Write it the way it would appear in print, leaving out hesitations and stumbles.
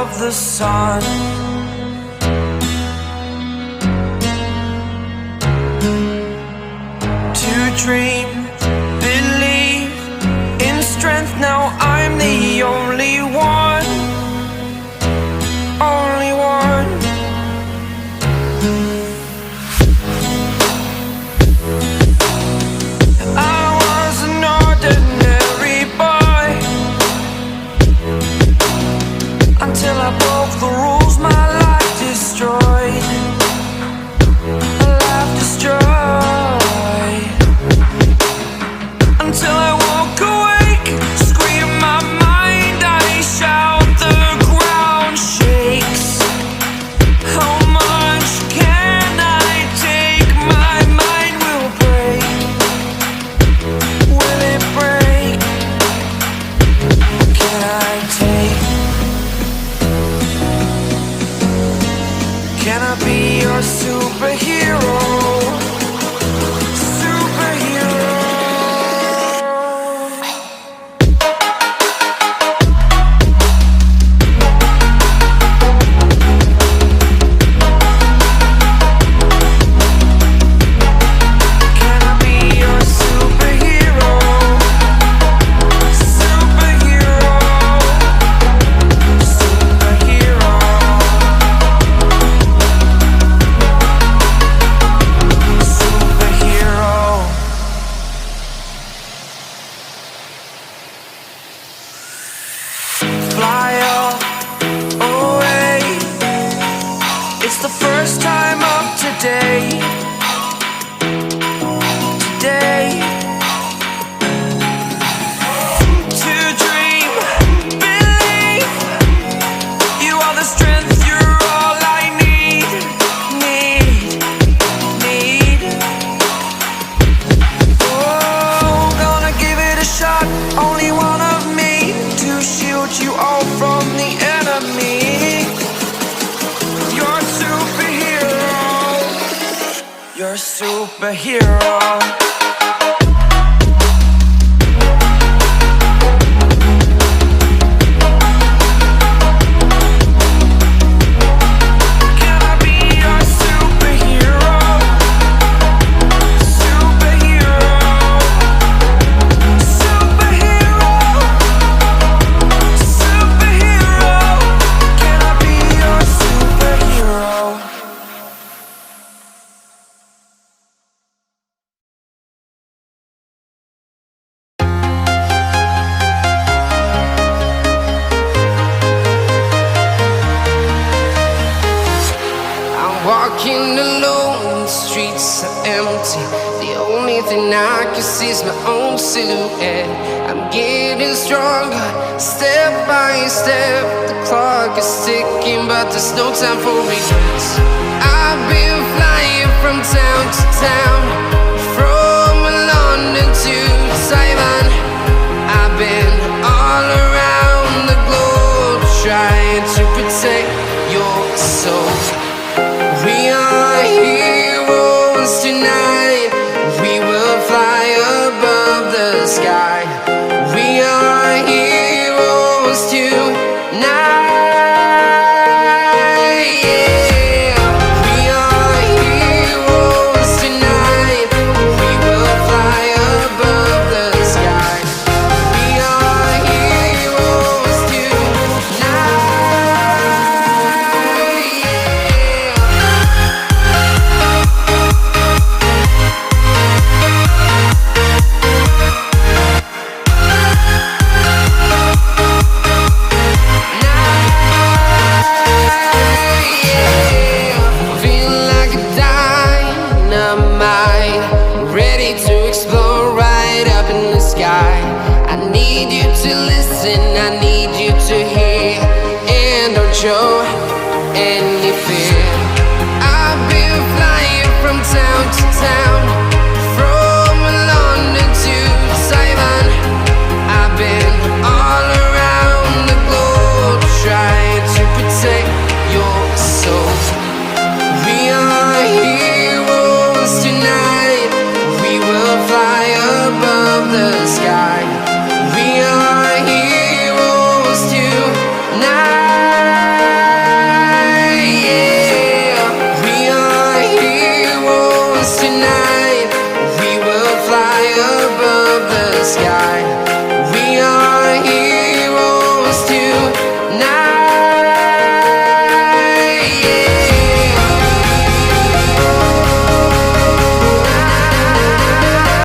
of the sun. To dream, believe in strength. Now I'm the only one, only one. I was an ordinary boy until I broke the rules. My life destroyed, life destroyed. Until I woke awake, scream my mind, I shout, the ground shakes. How much can I take? My mind will break. Will it break? Can I take? Can I be your superhero? Fly away. It's the first time of today. Today. To dream, believe. You are the strength, you're all I need. Need. Oh, gonna give it a shot. Only one of me to shield you all from the enemy. You're a superhero. You're a superhero. Can I be your superhero? Superhero. Superhero. Superhero. Can I be your superhero? I'm walking alone, the streets are empty. The only thing I can see is my own silhouette. I'm getting stronger, step by step. The clock is ticking, but there's no time for regrets. I've been flying from town to town, from London to Taiwan. I've been all around the globe, trying to protect your soul. We are heroes tonight. We will fly above the sky. We are heroes tonight. Yeah. We are heroes tonight. We will fly above the sky. We are heroes tonight. Yeah. Feel like a dynamite, ready to explode right up in the sky. I need you to listen, I need you to hear, and don't show any fear. I've been flying from town to town,